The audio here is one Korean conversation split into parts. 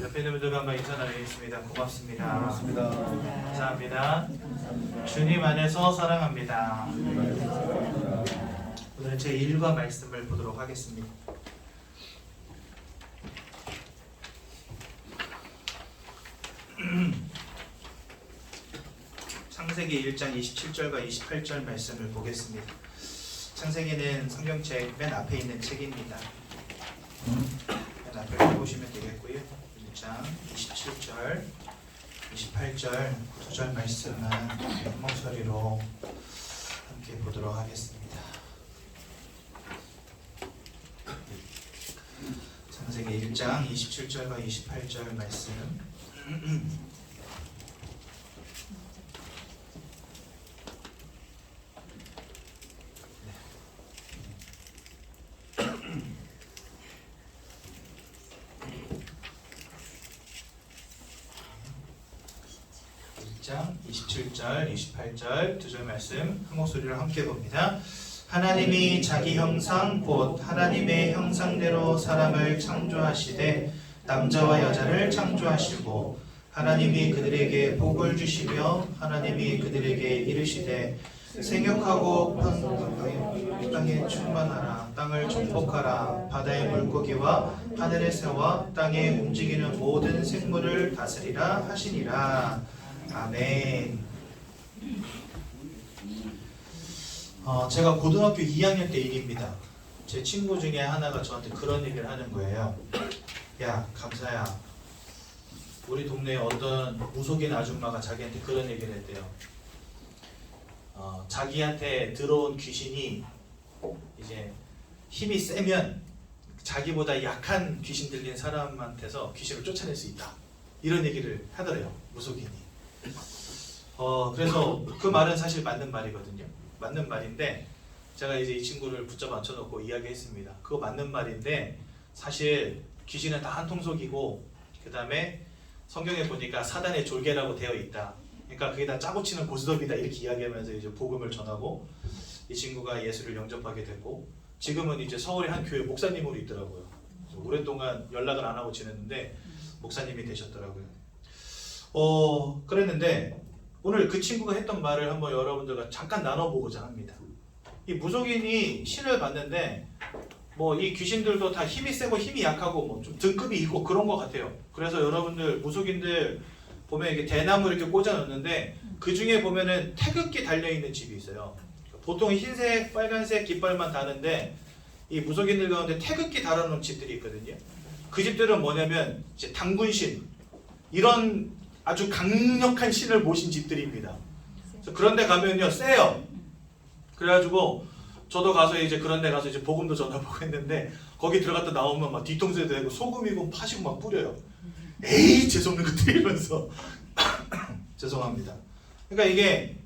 옆에 있는 분들과 한번 인사 나누겠습니다. 고맙습니다. 고맙습니다. 감사합니다. 주님 안에서 사랑합니다. 오늘 제 1과 말씀을 보도록 하겠습니다. 창세기 1장 27절과 28절 말씀을 보겠습니다. 창세기는 성경책 맨 앞에 있는 책입니다. 맨 앞을 보시면 되겠고요. 1장 27절, 28절 두 절 말씀은 목소리로 함께 보도록 하겠습니다. 창세기 1장 27절과 28절 말씀. 장 27절, 28절 두 절 말씀 한 목소리로 함께 봅니다. 하나님이 자기 형상 곧 하나님의 형상대로 사람을 창조하시되 남자와 여자를 창조하시고 하나님이 그들에게 복을 주시며 하나님이 그들에게 이르시되 생육하고 땅에 충만하라 땅을 정복하라 바다의 물고기와 하늘의 새와 땅에 움직이는 모든 생물을 다스리라 하시니라. 아멘. 제가 고등학교 2학년 때 일입니다. 제 친구 중에 하나가 저한테 그런 얘기를 하는 거예요. 야, 감사야. 우리 동네에 어떤 무속인 아줌마가 자기한테 그런 얘기를 했대요. 자기한테 들어온 귀신이 이제 힘이 세면 자기보다 약한 귀신 들린 사람한테서 귀신을 쫓아낼 수 있다. 이런 얘기를 하더래요. 무속인이. 그래서 그 말은 사실 맞는 말이거든요. 맞는 말인데 제가 이제 이 친구를 붙잡아 앉혀놓고 이야기했습니다. 그거 맞는 말인데 사실 귀신은 다 한 통속이고 그 다음에 성경에 보니까 사단의 졸개라고 되어 있다. 그러니까 그게 다 짜고 치는 고스톱이다 이렇게 이야기하면서 이제 복음을 전하고 이 친구가 예수를 영접하게 됐고 지금은 이제 서울의 한 교회 목사님으로 있더라고요. 오랫동안 연락을 안 하고 지냈는데 목사님이 되셨더라고요. 그랬는데 오늘 그 친구가 했던 말을 한번 여러분들과 잠깐 나눠보고자 합니다. 이 무속인이 신을 봤는데 뭐 이 귀신들도 다 힘이 세고 힘이 약하고 뭐 좀 등급이 있고 그런 것 같아요. 그래서 여러분들 무속인들 보면 이게 대나무 이렇게 꽂아 놓는데 그 중에 보면은 태극기 달려 있는 집이 있어요. 보통 흰색, 빨간색 깃발만 다는데 이 무속인들 가운데 태극기 달아놓은 집들이 있거든요. 그 집들은 뭐냐면 이제 당군신 이런 아주 강력한 신을 모신 집들입니다. 그런데 가면요 세요. 그래가지고 저도 가서 이제 그런데 가서 이제 복음도 전하고 했는데 거기 들어갔다 나오면 막 뒤통수에 대고 소금이고 팥이고 막 뿌려요. 에이 재수없는 것들 이러면서 죄송합니다. 그러니까 이게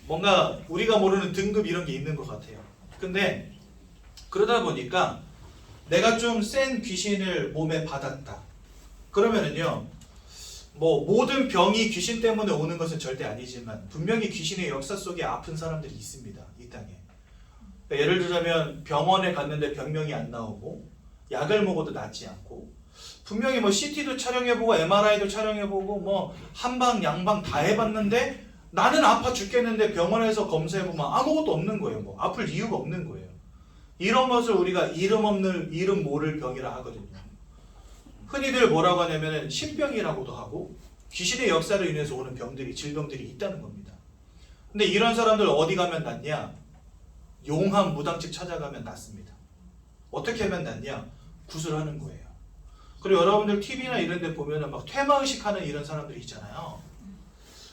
뭔가 우리가 모르는 등급 이런 게 있는 것 같아요. 근데 그러다 보니까 내가 좀 센 귀신을 몸에 받았다. 그러면은요. 뭐 모든 병이 귀신 때문에 오는 것은 절대 아니지만 분명히 귀신의 역사 속에 아픈 사람들이 있습니다. 이 땅에. 그러니까 예를 들자면 병원에 갔는데 병명이 안 나오고 약을 먹어도 낫지 않고 분명히 뭐 CT도 촬영해보고 MRI도 촬영해보고 뭐 한방 양방 다 해봤는데 나는 아파 죽겠는데 병원에서 검사해보면 아무것도 없는 거예요. 뭐 아플 이유가 없는 거예요. 이런 것을 우리가 이름 모를 병이라 하거든요. 흔히들 뭐라고 하냐면 신병이라고도 하고 귀신의 역사로 인해서 오는 병들이 질병들이 있다는 겁니다. 근데 이런 사람들 어디 가면 낫냐? 용한 무당집 찾아가면 낫습니다. 어떻게 하면 낫냐? 구슬하는 거예요. 그리고 여러분들 TV나 이런 데 보면은 막 퇴마의식 하는 이런 사람들이 있잖아요.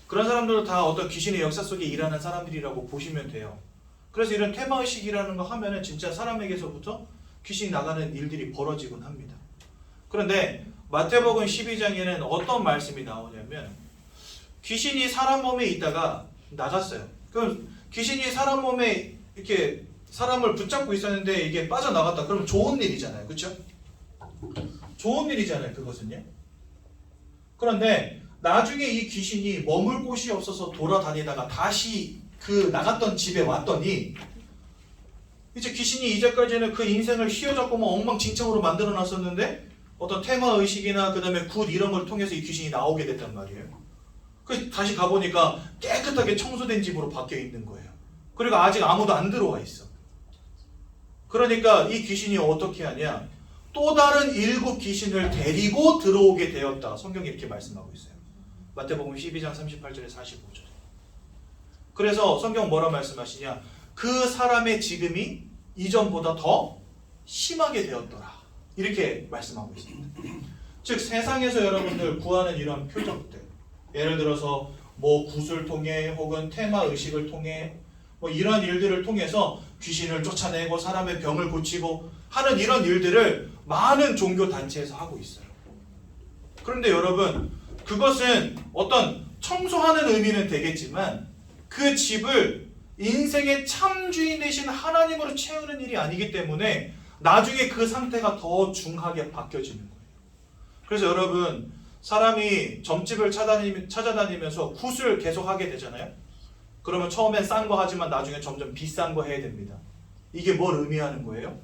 그런 사람들은 다 어떤 귀신의 역사 속에 일하는 사람들이라고 보시면 돼요. 그래서 이런 퇴마의식이라는 거 하면은 진짜 사람에게서부터 귀신이 나가는 일들이 벌어지곤 합니다. 그런데 마태복음 12장에는 어떤 말씀이 나오냐면 귀신이 사람 몸에 있다가 나갔어요. 그럼 귀신이 사람 몸에 이렇게 사람을 붙잡고 있었는데 이게 빠져나갔다. 그러면 좋은 일이잖아요. 그렇죠? 좋은 일이잖아요. 그것은요. 그런데 나중에 이 귀신이 머물 곳이 없어서 돌아다니다가 다시 그 나갔던 집에 왔더니 이제 귀신이 이제까지는 그 인생을 휘어잡고 뭐 엉망진창으로 만들어 놨었는데 어떤 테마 의식이나 그 다음에 굿 이런 걸 통해서 이 귀신이 나오게 됐단 말이에요. 그 다시 가보니까 깨끗하게 청소된 집으로 바뀌어 있는 거예요. 그리고 아직 아무도 안 들어와 있어. 그러니까 이 귀신이 어떻게 하냐? 또 다른 7 귀신을 데리고 들어오게 되었다. 성경이 이렇게 말씀하고 있어요. 마태복음 12장 38절에 45절. 그래서 성경 뭐라 말씀하시냐? 그 사람의 지금이 이전보다 더 심하게 되었더라. 이렇게 말씀하고 있습니다. 즉 세상에서 여러분들 구하는 이런 표적들, 예를 들어서 뭐 굿을 통해 혹은 테마 의식을 통해 뭐 이런 일들을 통해서 귀신을 쫓아내고 사람의 병을 고치고 하는 이런 일들을 많은 종교 단체에서 하고 있어요. 그런데 여러분, 그것은 어떤 청소하는 의미는 되겠지만 그 집을 인생의 참 주인 되신 하나님으로 채우는 일이 아니기 때문에 나중에 그 상태가 더 중하게 바뀌어지는 거예요. 그래서 여러분, 사람이 점집을 찾아다니면서 굿을 계속 하게 되잖아요. 그러면 처음엔 싼 거 하지만 나중에 점점 비싼 거 해야 됩니다. 이게 뭘 의미하는 거예요?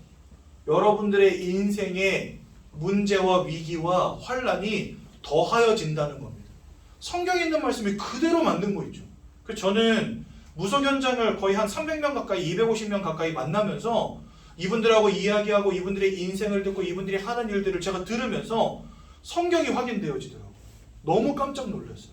여러분들의 인생의 문제와 위기와 환란이 더하여진다는 겁니다. 성경에 있는 말씀이 그대로 만든 거 있죠. 그래서 저는 무속 현장을 거의 한 300명 가까이, 250명 가까이 만나면서 이분들하고 이야기하고 이분들의 인생을 듣고 이분들이 하는 일들을 제가 들으면서 성경이 확인되어지더라고요. 너무 깜짝 놀랐어요.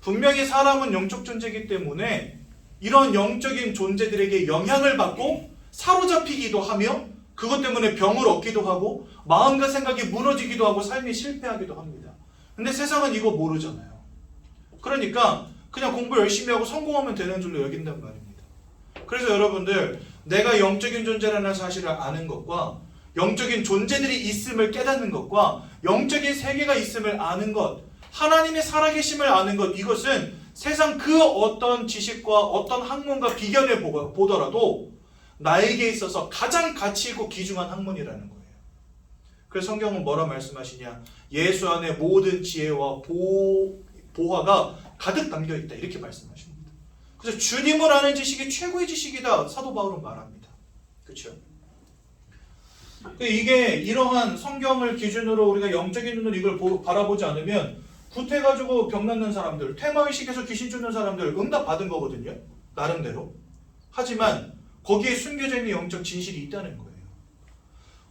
분명히 사람은 영적 존재이기 때문에 이런 영적인 존재들에게 영향을 받고 사로잡히기도 하며 그것 때문에 병을 얻기도 하고 마음과 생각이 무너지기도 하고 삶이 실패하기도 합니다. 근데 세상은 이거 모르잖아요. 그러니까 그냥 공부 열심히 하고 성공하면 되는 줄로 여긴단 말입니다. 그래서 여러분들, 내가 영적인 존재라는 사실을 아는 것과 영적인 존재들이 있음을 깨닫는 것과 영적인 세계가 있음을 아는 것, 하나님의 살아계심을 아는 것, 이것은 세상 그 어떤 지식과 어떤 학문과 비견해 보더라도 나에게 있어서 가장 가치 있고 귀중한 학문이라는 거예요. 그래서 성경은 뭐라 말씀하시냐? 예수 안에 모든 지혜와 보화가 가득 담겨있다. 이렇게 말씀하십니다. 그래서 주님을 아는 지식이 최고의 지식이다. 사도 바울은 말합니다. 그렇죠? 이게 이러한 성경을 기준으로 우리가 영적인 눈으로 이걸 바라보지 않으면 굿해가지고 병 낫는 사람들, 테마의식에서 귀신 쫓는 사람들 응답 받은 거거든요. 나름대로. 하지만 거기에 숨겨져 있는 영적 진실이 있다는 거예요.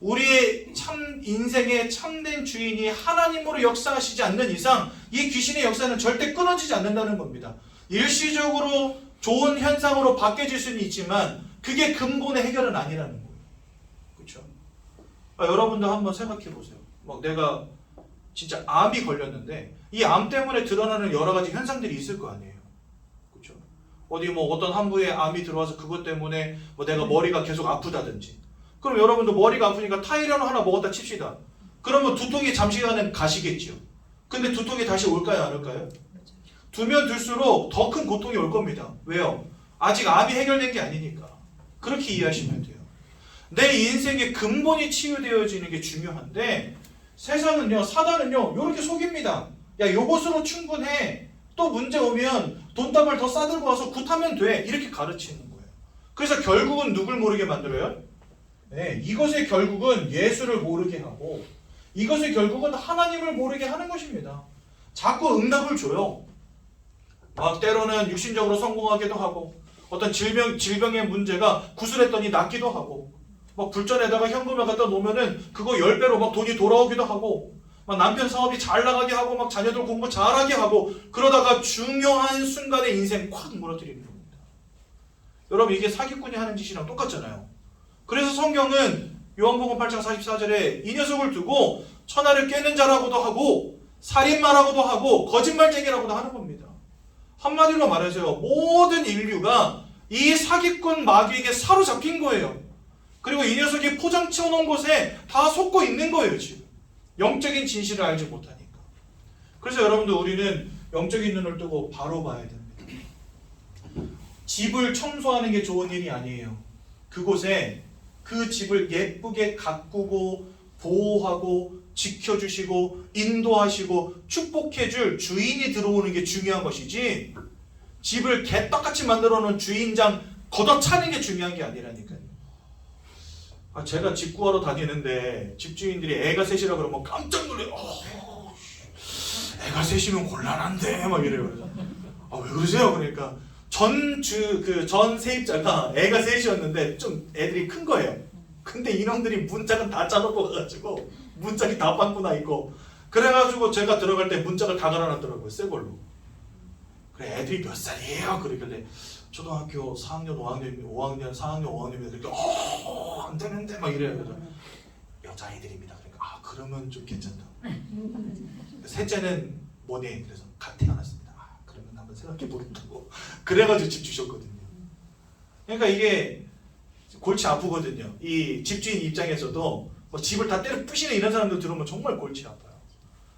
우리의 참 인생의 참된 주인이 하나님으로 역사하시지 않는 이상 이 귀신의 역사는 절대 끊어지지 않는다는 겁니다. 일시적으로 좋은 현상으로 바뀌어질 수는 있지만 그게 근본의 해결은 아니라는 거예요. 그렇죠? 여러분도 한번 생각해 보세요. 막 내가 진짜 암이 걸렸는데 이 암 때문에 드러나는 여러 가지 현상들이 있을 거 아니에요. 그렇죠? 어디 뭐 어떤 한 부에 암이 들어와서 그것 때문에 뭐 내가 머리가 계속 아프다든지. 그럼 여러분도 머리가 아프니까 타이레놀 하나 먹었다 칩시다. 그러면 두통이 잠시간은 가시겠죠. 근데 두통이 다시 올까요, 안 올까요? 두면 둘수록 더 큰 고통이 올 겁니다. 왜요? 아직 암이 해결된 게 아니니까. 그렇게 이해하시면 돼요. 내 인생의 근본이 치유되어지는 게 중요한데 세상은요, 사단은요, 요렇게 속입니다. 야, 요것으로 충분해. 또 문제 오면 돈다발 더 싸들고 와서 굿하면 돼. 이렇게 가르치는 거예요. 그래서 결국은 누굴 모르게 만들어요? 네, 이것의 결국은 예수를 모르게 하고 이것의 결국은 하나님을 모르게 하는 것입니다. 자꾸 응답을 줘요. 막 때로는 육신적으로 성공하기도 하고 어떤 질병의 문제가 구슬했더니 낫기도 하고 막 불전에다가 현금을 갖다 놓으면은 그거 10배로 막 돈이 돌아오기도 하고 막 남편 사업이 잘 나가게 하고 막 자녀들 공부 잘하게 하고 그러다가 중요한 순간에 인생 콱 무너뜨리는 겁니다. 여러분, 이게 사기꾼이 하는 짓이랑 똑같잖아요. 그래서 성경은 요한복음 8장 44절에 이 녀석을 두고 천하를 깨는 자라고도 하고 살인마라고도 하고 거짓말쟁이라고도 하는 겁니다. 한마디로 말해서요, 모든 인류가 이 사기꾼 마귀에게 사로잡힌 거예요. 그리고 이 녀석이 포장 치워놓은 곳에 다 속고 있는 거예요. 지금 영적인 진실을 알지 못하니까. 그래서 여러분들, 우리는 영적인 눈을 뜨고 바로 봐야 됩니다. 집을 청소하는 게 좋은 일이 아니에요. 그곳에 그 집을 예쁘게 가꾸고 보호하고 지켜주시고 인도하시고 축복해줄 주인이 들어오는 게 중요한 것이지 집을 개떡같이 만들어 놓은 주인장 걷어차는 게 중요한 게 아니라니까요. 제가 집 구하러 다니는데 집주인들이 애가 셋이라 그러면 깜짝 놀래요. 애가 셋이면 곤란한데 막 이래요. 그래서 왜 그러세요? 그러니까 전 세입자가 애가 셋이었는데 좀 애들이 큰 거예요. 근데 이놈들이 문짝은 다 짜놓고 가가지고 문짝이 다 빵꾸 나 있고 그래가지고 제가 들어갈 때 문짝을 다 갈아놨더라고요. 새 걸로. 그래 애들이 몇 살이에요? 그러길래 초등학교 4학년, 5학년, 4학년, 5학년이면 그러니까 안 되는데 막 이래요. 그래서 여자아이들입니다. 그러니까 그러면 좀 괜찮다. 셋째는 뭐니? 그래서 갓 태어났습니다. 그러면 한번 생각해 보겠다고. 그래가지고 집 주셨거든요. 그러니까 이게 골치 아프거든요. 이 집주인 입장에서도 뭐 집을 다 때려 부시는 이런 사람들 들어오면 정말 골치 아파요.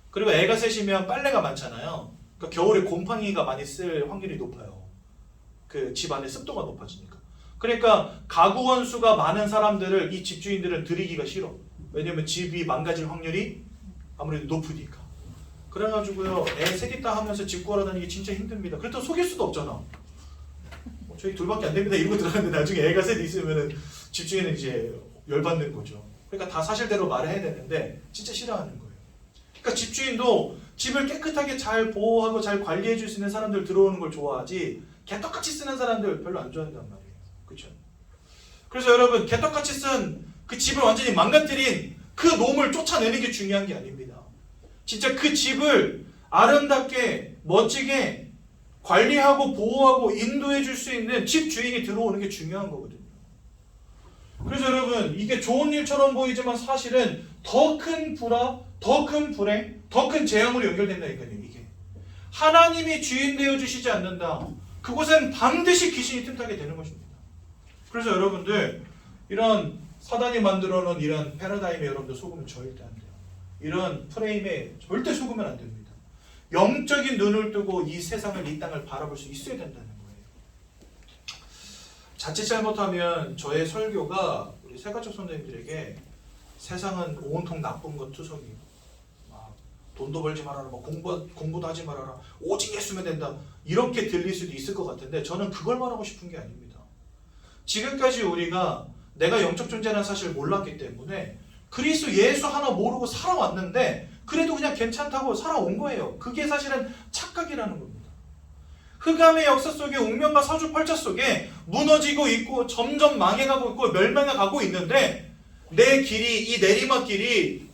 그리고 애가 셋이면 빨래가 많잖아요. 그러니까 겨울에 곰팡이가 많이 쓸 확률이 높아요. 그 집 안에 습도가 높아지니까. 그러니까 가구 원수가 많은 사람들을 이 집주인들은 들이기가 싫어. 왜냐면 집이 망가질 확률이 아무래도 높으니까. 그래가지고요 애 셋 있다 하면서 집 구하러 다니기 진짜 힘듭니다. 그렇다고 속일 수도 없잖아. 저희 둘밖에 안 됩니다 이러고 들어갔는데 나중에 애가 셋 있으면은 집주인은 이제 열받는 거죠. 그러니까 다 사실대로 말해야 되는데 진짜 싫어하는 거예요. 그러니까 집주인도 집을 깨끗하게 잘 보호하고 잘 관리해 줄 수 있는 사람들 들어오는 걸 좋아하지 개떡같이 쓰는 사람들 별로 안 좋아한단 말이에요. 그렇죠? 그래서 여러분 개떡같이 쓴 그 집을 완전히 망가뜨린 그 놈을 쫓아내는 게 중요한 게 아닙니다. 진짜 그 집을 아름답게 멋지게 관리하고 보호하고 인도해 줄 수 있는 집 주인이 들어오는 게 중요한 거거든요. 그래서 여러분 이게 좋은 일처럼 보이지만 사실은 더 큰 불화, 더 큰 불행, 더 큰 재앙으로 연결된다니까요. 이게 하나님이 주인 되어 주시지 않는다. 그곳엔 반드시 귀신이 틈타게 되는 것입니다. 그래서 여러분들 이런 사단이 만들어 놓은 이런 패러다임에 여러분들 속으면 절대 안 돼요. 이런 프레임에 절대 속으면 안 됩니다. 영적인 눈을 뜨고 이 세상을 이 땅을 바라볼 수 있어야 된다는 거예요. 자칫 잘못하면 저의 설교가 우리 세가족 선생님들에게 세상은 온통 나쁜 것 투성이고 막 돈도 벌지 말아라, 막 공부도 하지 말아라, 오직 예수면 된다 이렇게 들릴 수도 있을 것 같은데 저는 그걸 말하고 싶은 게 아닙니다. 지금까지 우리가 내가 영적 존재라는 사실을 몰랐기 때문에 그리스도 예수 하나 모르고 살아왔는데 그래도 그냥 괜찮다고 살아온 거예요. 그게 사실은 착각이라는 겁니다. 흑암의 역사 속에 운명과 사주팔자 속에 무너지고 있고 점점 망해가고 있고 멸망해가고 있는데 내 길이 이 내리막길이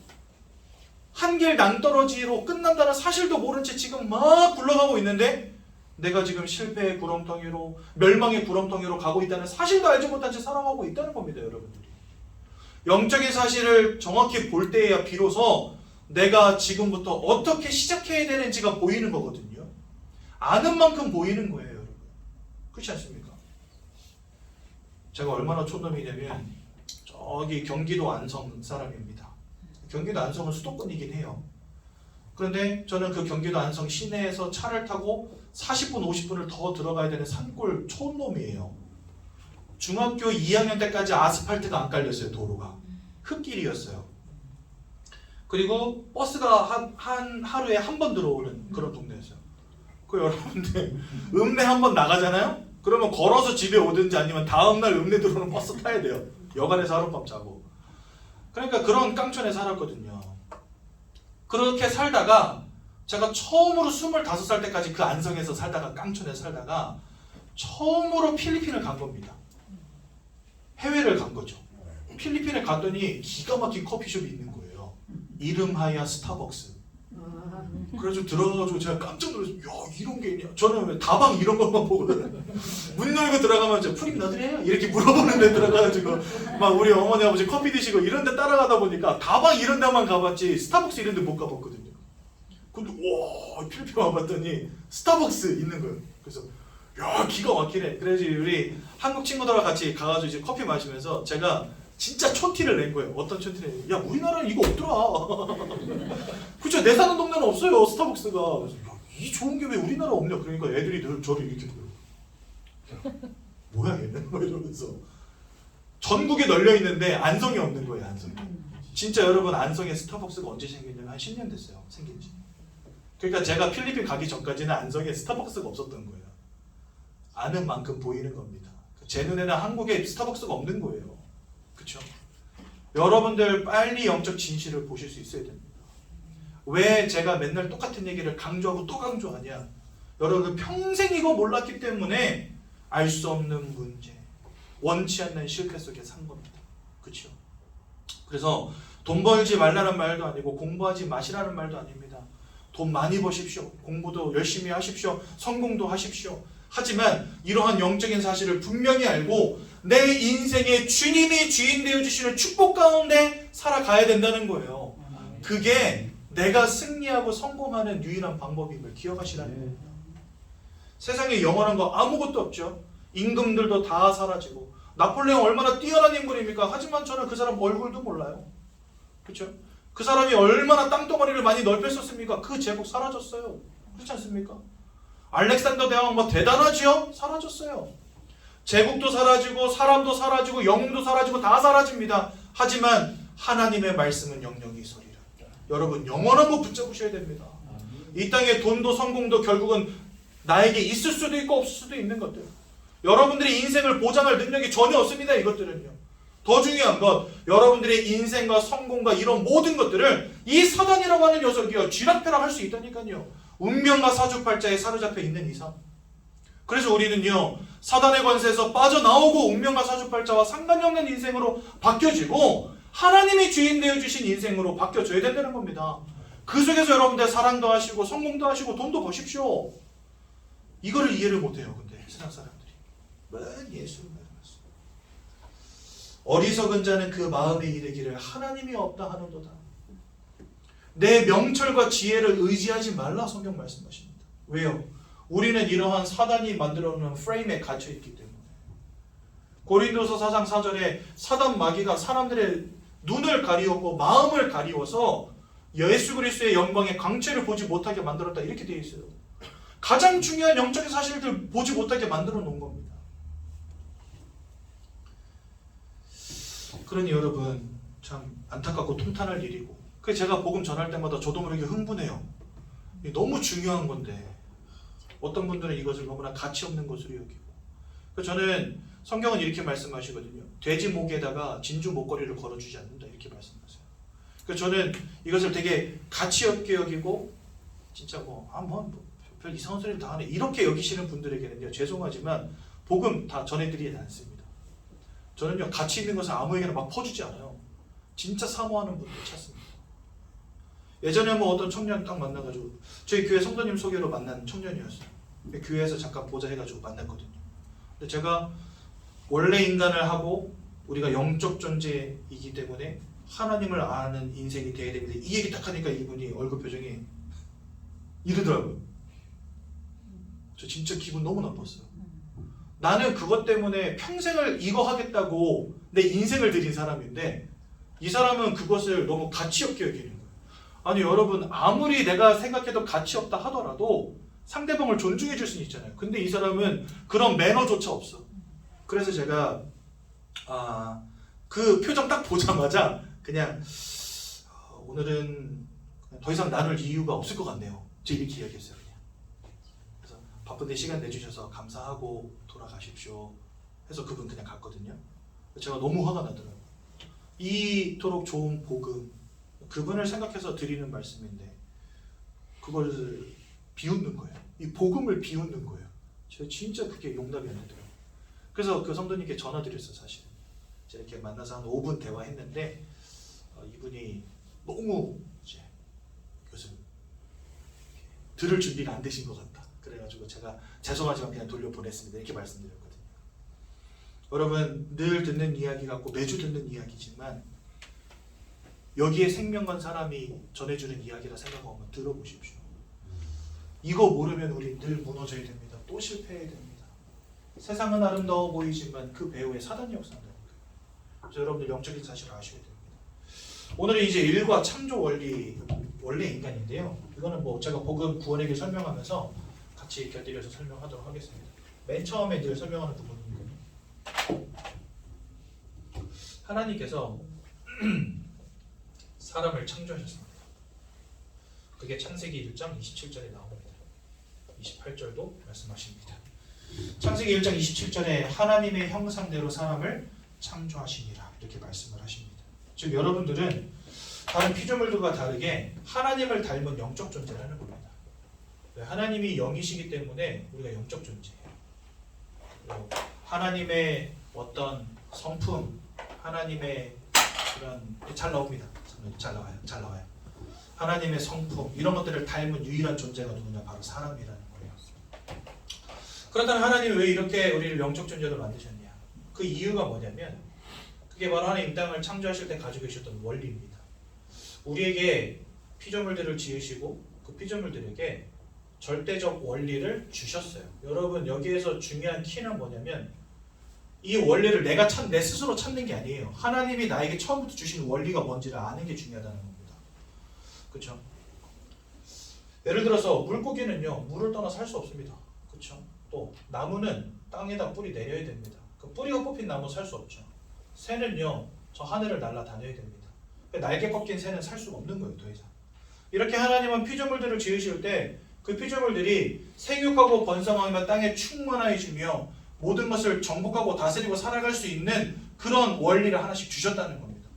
한길 낭떠러지로 끝난다는 사실도 모른 채 지금 막 굴러가고 있는데 내가 지금 실패의 구렁텅이로 멸망의 구렁텅이로 가고 있다는 사실도 알지 못한 채 살아가고 있다는 겁니다. 여러분들이 영적인 사실을 정확히 볼 때에야 비로소 내가 지금부터 어떻게 시작해야 되는지가 보이는 거거든요. 아는 만큼 보이는 거예요. 여러분 그렇지 않습니까? 제가 얼마나 촌놈이냐면 저기 경기도 안성 사람입니다. 경기도 안성은 수도권이긴 해요. 그런데 저는 그 경기도 안성 시내에서 차를 타고 40분 50분을 더 들어가야 되는 산골 촌놈이에요. 중학교 2학년 때까지 아스팔트가 안 깔렸어요. 도로가 흙길이었어요. 그리고 버스가 하루에 한 번 들어오는 그런 동네였어요. 그 여러분들 읍내 한 번 나가잖아요? 그러면 걸어서 집에 오든지 아니면 다음날 읍내 들어오는 버스 타야 돼요. 여관에서 하룻밤 자고. 그러니까 그런 깡촌에 살았거든요. 그렇게 살다가 제가 처음으로 25살 때까지 그 안성에서 살다가 깡촌에서 살다가 처음으로 필리핀을 간 겁니다. 해외를 간 거죠. 필리핀에 갔더니 기가 막힌 커피숍이 있는 거예요. 이름하여 스타벅스. 그래서 들어가가지고 제가 깜짝 놀랐어요. 야 이런 게 있냐. 저는 다방 이런 것만 보거든요. 문 열고 들어가면 저 프림 넣어드려요? 이렇게 물어보는 데 들어가가지고 막 우리 어머니 아버지 커피 드시고 이런 데 따라가다 보니까 다방 이런 데만 가봤지 스타벅스 이런 데 못 가봤거든요. 근데 와 필리핀 와봤더니 스타벅스 있는 거예요. 그래서 야 기가 막히네. 그래서 우리 한국 친구들과 같이 가가지고 이제 커피 마시면서 제가 진짜 촌티를 낸 거예요. 어떤 촌티를? 야 우리나라는 이거 없더라. 그쵸? 내 사는 동네는 없어요 스타벅스가. 그래서 야, 이 좋은 게 왜 우리나라 없냐? 그러니까 애들이 저를 이렇게 보요. 뭐야 얘는? 뭐 이러면서 전국에 널려 있는데 안성에 없는 거예요. 안성에. 진짜 여러분 안성에 스타벅스가 언제 생겼냐면 한 10년 됐어요. 생긴 지. 그러니까 제가 필리핀 가기 전까지는 안성에 스타벅스가 없었던 거예요. 아는 만큼 보이는 겁니다. 제 눈에는 한국에 스타벅스가 없는 거예요. 그렇죠? 여러분들 빨리 영적 진실을 보실 수 있어야 됩니다. 왜 제가 맨날 똑같은 얘기를 강조하고 또 강조하냐? 여러분 평생 이거 몰랐기 때문에 알 수 없는 문제, 원치 않는 실패 속에 산 겁니다. 그렇죠? 그래서 돈 벌지 말라는 말도 아니고 공부하지 마시라는 말도 아닙니다. 돈 많이 버십시오. 공부도 열심히 하십시오. 성공도 하십시오. 하지만 이러한 영적인 사실을 분명히 알고 내 인생의 주님이 주인 되어주시는 축복 가운데 살아가야 된다는 거예요. 그게 내가 승리하고 성공하는 유일한 방법임을 기억하시라는 겁니다. 세상에 영원한 거 아무것도 없죠. 임금들도 다 사라지고 나폴레옹 얼마나 뛰어난 인물입니까? 하지만 저는 그 사람 얼굴도 몰라요. 그렇죠? 그 사람이 얼마나 땅덩어리를 많이 넓혔었습니까? 그 제국 사라졌어요. 그렇지 않습니까? 알렉산더 대왕 뭐 대단하지요? 사라졌어요. 제국도 사라지고 사람도 사라지고 영웅도 사라지고 다 사라집니다. 하지만 하나님의 말씀은 영영이 있으리라. 여러분 영원한 거 붙잡으셔야 됩니다. 이 땅에 돈도 성공도 결국은 나에게 있을 수도 있고 없을 수도 있는 것들. 여러분들의 인생을 보장할 능력이 전혀 없습니다. 이것들은요. 더 중요한 것, 여러분들의 인생과 성공과 이런 모든 것들을 이 사단이라고 하는 녀석이요 쥐락펴락 할 수 있다니까요. 운명과 사주팔자에 사로잡혀 있는 이상. 그래서 우리는요 사단의 권세에서 빠져나오고 운명과 사주팔자와 상관이 없는 인생으로 바뀌어지고 하나님이 주인 되어주신 인생으로 바뀌어져야 된다는 겁니다. 그 속에서 여러분들 사랑도 하시고 성공도 하시고 돈도 버십시오. 이거를 이해를 못해요. 근데 세상 사람들이 뭔 예수를 말씀하시죠. 어리석은 자는 그 마음에 이르기를 하나님이 없다 하는도다. 내 명철과 지혜를 의지하지 말라 성경 말씀하십니다. 왜요? 우리는 이러한 사단이 만들어놓은 프레임에 갇혀있기 때문에. 고린도서 4장 4절에 사단 마귀가 사람들의 눈을 가리웠고 마음을 가리워서 예수 그리스도의 영광의 광채를 보지 못하게 만들었다 이렇게 되어 있어요. 가장 중요한 영적인 사실들 보지 못하게 만들어 놓은 겁니다. 그러니 여러분 참 안타깝고 통탄할 일이고, 그래서 제가 복음 전할 때마다 저도 모르게 흥분해요. 너무 중요한 건데 어떤 분들은 이것을 너무나 가치 없는 것으로 여기고. 그래서 저는 성경은 이렇게 말씀하시거든요. 돼지 목에다가 진주 목걸이를 걸어주지 않는다 이렇게 말씀하세요. 그래서 저는 이것을 되게 가치 없게 여기고 진짜 별 이상한 소리를 다 하네 이렇게 여기시는 분들에게는요 죄송하지만 복음 다 전해드리지 않습니다. 저는요 가치 있는 것을 아무에게나 막 퍼주지 않아요. 진짜 사모하는 분들 찾습니다. 예전에 뭐 어떤 청년 딱 만나가지고 저희 교회 성도님 소개로 만난 청년이었어요. 교회에서 잠깐 보자 해가지고 만났거든요. 근데 제가 원래 인간을 하고 우리가 영적 존재이기 때문에 하나님을 아는 인생이 돼야 됩니다. 이 얘기 딱 하니까 이분이 얼굴 표정이 이러더라고요. 저 진짜 기분 너무 나빴어요. 나는 그것 때문에 평생을 이거 하겠다고 내 인생을 들인 사람인데 이 사람은 그것을 너무 가치 없게 여기는 거예요. 아니 여러분 아무리 내가 생각해도 가치 없다 하더라도 상대방을 존중해 줄 수는 있잖아요. 근데 이 사람은 그런 매너조차 없어. 그래서 제가 그 표정 딱 보자마자 그냥 오늘은 더 이상 나눌 이유가 없을 것 같네요. 제가 이렇게 이야기했어요. 그냥. 그래서 바쁜데 시간 내주셔서 감사하고 돌아가십시오 해서 그분 그냥 갔거든요. 제가 너무 화가 나더라고요. 이토록 좋은 복음, 그분을 생각해서 드리는 말씀인데 그걸 비웃는 거예요. 이 복음을 비웃는 거예요. 제가 진짜 그게 용납이 안 되더라고요. 그래서 그 성도님께 전화드렸어요. 사실 제가 이렇게 만나서 한 5분 대화했는데 이분이 너무 이제 이것을 들을 준비가 안 되신 것 같다. 그래가지고 제가 죄송하지만 그냥 돌려보냈습니다. 이렇게 말씀드렸거든요. 여러분 늘 듣는 이야기 같고 매주 듣는 이야기지만 여기에 생명 건 사람이 전해주는 이야기라 생각하면 들어보십시오. 이거 모르면 우리 늘 무너져야 됩니다. 또 실패해야 됩니다. 세상은 아름다워 보이지만 그 배후에 사단이 역사한다는 거예요. 그래서 여러분들 영적인 사실을 아셔야 됩니다. 오늘은 이제 일과 창조 원리, 원래 인간인데요. 이거는 뭐 제가 복음 구원에게 설명하면서 같이 곁들여서 설명하도록 하겠습니다. 맨 처음에 늘 설명하는 부분은 하나님께서 사람을 창조하셨습니다. 그게 창세기 1장 27절에 나옵니다. 28절도 말씀하십니다. 창세기 1장 27절에 하나님의 형상대로 사람을 창조하시니라 이렇게 말씀을 하십니다. 즉 여러분들은 다른 피조물들과 다르게 하나님을 닮은 영적 존재라는 겁니다. 하나님이 영이시기 때문에 우리가 영적 존재예요. 그리고 하나님의 어떤 성품, 하나님의 이런 잘 나옵니다. 잘 나와요. 하나님의 성품 이런 것들을 닮은 유일한 존재가 누구냐? 바로 사람이라는 거예요. 그렇다면 하나님이 왜 이렇게 우리를 영적 존재로 만드셨냐? 그 이유가 뭐냐면 그게 바로 하나님 이 땅을 창조하실 때 가지고 계셨던 원리입니다. 우리에게 피조물들을 지으시고 그 피조물들에게 절대적 원리를 주셨어요. 여러분 여기에서 중요한 키는 뭐냐면 이 원리를 내 스스로 찾는 게 아니에요. 하나님이 나에게 처음부터 주신 원리가 뭔지를 아는 게 중요하다는 겁니다. 그렇죠? 예를 들어서 물고기는요 물을 떠나 살 수 없습니다. 그렇죠? 또 나무는 땅에다 뿌리 내려야 됩니다. 그 뿌리가 뽑힌 나무 살 수 없죠. 새는요 저 하늘을 날아다녀야 됩니다. 날개 꺾인 새는 살 수가 없는 거예요. 더 이상. 이렇게 하나님은 피조물들을 지으실 때 그 피조물들이 생육하고 번성하며 땅에 충만해지며 모든 것을 정복하고 다스리고 살아갈 수 있는 그런 원리를 하나씩 주셨다는 겁니다.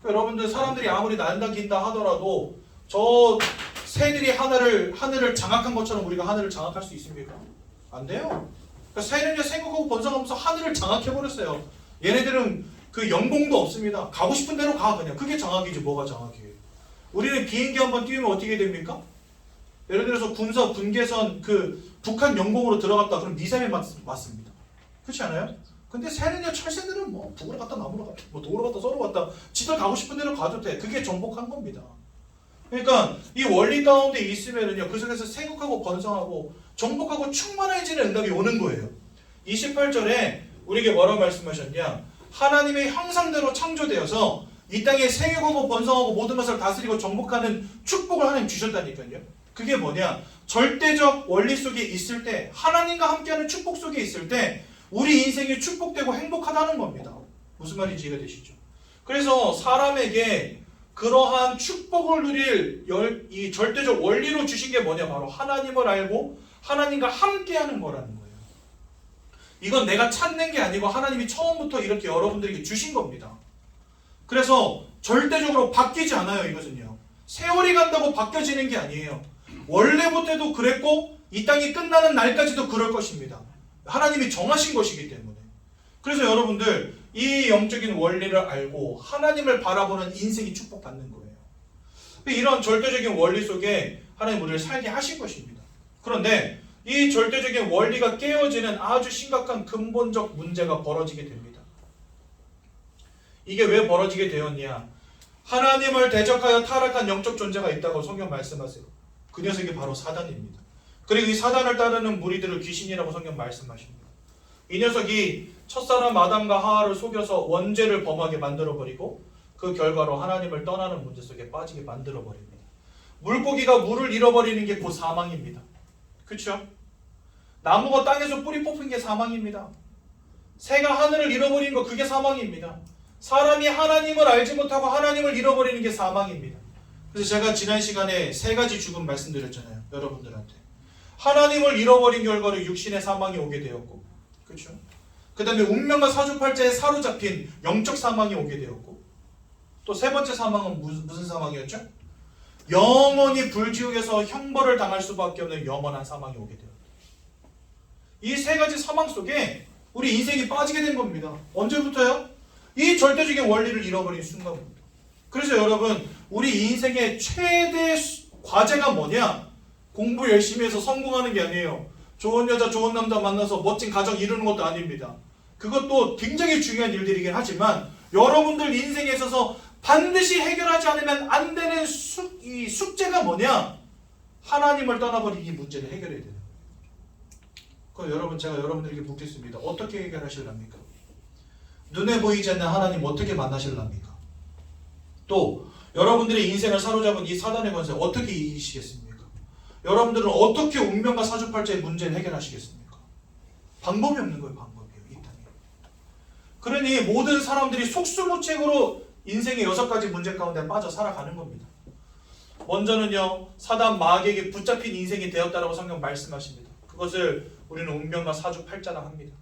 그러니까 여러분들 사람들이 아무리 난다 긴다 하더라도 저 새들이 하늘을 장악한 것처럼 우리가 하늘을 장악할 수 있습니까? 안 돼요. 그러니까 새는요 생육하고 번성하면서 하늘을 장악해버렸어요. 얘네들은 그 연봉도 없습니다. 가고 싶은 대로 가 그냥. 그게 장악이지 뭐가 장악이에요. 우리는 비행기 한번 띄우면 어떻게 됩니까? 예를 들어서 군사 분계선 그 북한 영공으로 들어갔다 그럼 미사일 맞습니다. 그렇지 않아요? 근데 새는요 철새들은 뭐 북으로 갔다 남으로 갔다 뭐 동으로 갔다 서로 갔다 지들 가고 싶은 대로 가도 돼. 그게 정복한 겁니다. 그러니까 이 원리 가운데 있으면은요 그 속에서 생육하고 번성하고 정복하고 충만해지는 응답이 오는 거예요. 28절에 우리에게 뭐라고 말씀하셨냐? 하나님의 형상대로 창조되어서 이 땅에 생육하고 번성하고 모든 것을 다스리고 정복하는 축복을 하나님 주셨다니까요. 그게 뭐냐? 절대적 원리 속에 있을 때 하나님과 함께하는 축복 속에 있을 때 우리 인생이 축복되고 행복하다는 겁니다. 무슨 말인지 이해가 되시죠? 그래서 사람에게 그러한 축복을 누릴 이 절대적 원리로 주신 게 뭐냐? 바로 하나님을 알고 하나님과 함께하는 거라는 거예요. 이건 내가 찾는 게 아니고 하나님이 처음부터 이렇게 여러분들에게 주신 겁니다. 그래서 절대적으로 바뀌지 않아요. 이것은요. 세월이 간다고 바뀌어지는 게 아니에요. 원래부터도 그랬고 이 땅이 끝나는 날까지도 그럴 것입니다. 하나님이 정하신 것이기 때문에. 그래서 여러분들 이 영적인 원리를 알고 하나님을 바라보는 인생이 축복받는 거예요. 이런 절대적인 원리 속에 하나님 우리를 살게 하신 것입니다. 그런데 이 절대적인 원리가 깨어지는 아주 심각한 근본적 문제가 벌어지게 됩니다. 이게 왜 벌어지게 되었냐? 하나님을 대적하여 타락한 영적 존재가 있다고 성경 말씀하세요. 그 녀석이 바로 사단입니다. 그리고 이 사단을 따르는 무리들을 귀신이라고 성경 말씀하십니다. 이 녀석이 첫사람 아담과 하와를 속여서 원죄를 범하게 만들어버리고 그 결과로 하나님을 떠나는 문제 속에 빠지게 만들어버립니다. 물고기가 물을 잃어버리는 게 곧 사망입니다. 그렇죠? 나무가 땅에서 뿌리 뽑힌 게 사망입니다. 새가 하늘을 잃어버리는 거 그게 사망입니다. 사람이 하나님을 알지 못하고 하나님을 잃어버리는 게 사망입니다. 그래서 제가 지난 시간에 세 가지 죽음 말씀드렸잖아요. 여러분들한테. 하나님을 잃어버린 결과로 육신의 사망이 오게 되었고, 그렇죠? 그 다음에 운명과 사주팔자에 사로잡힌 영적 사망이 오게 되었고, 또 세 번째 사망은 무슨 사망이었죠? 영원히 불지옥에서 형벌을 당할 수밖에 없는 영원한 사망이 오게 되었다. 이 세 가지 사망 속에 우리 인생이 빠지게 된 겁니다. 언제부터요? 이 절대적인 원리를 잃어버린 순간부터. 그래서 여러분, 우리 인생의 최대 과제가 뭐냐? 공부 열심히 해서 성공하는 게 아니에요. 좋은 여자, 좋은 남자 만나서 멋진 가정 이루는 것도 아닙니다. 그것도 굉장히 중요한 일들이긴 하지만 여러분들 인생에 있어서 반드시 해결하지 않으면 안 되는 이 숙제가 뭐냐? 하나님을 떠나버린 이 문제를 해결해야 돼요. 그럼 여러분, 제가 여러분들에게 묻겠습니다. 어떻게 해결하실랍니까? 눈에 보이지 않는 하나님 어떻게 만나실랍니까? 또 여러분들의 인생을 사로잡은 이 사단의 권세 어떻게 이기시겠습니까? 여러분들은 어떻게 운명과 사주팔자의 문제를 해결하시겠습니까? 방법이 없는 거예요. 방법이에요. 이 땅에. 그러니 모든 사람들이 속수무책으로 인생의 6가지 문제 가운데 빠져 살아가는 겁니다. 먼저는요, 사단 마귀에게 붙잡힌 인생이 되었다라고 성경 말씀하십니다. 그것을 우리는 운명과 사주팔자라 합니다.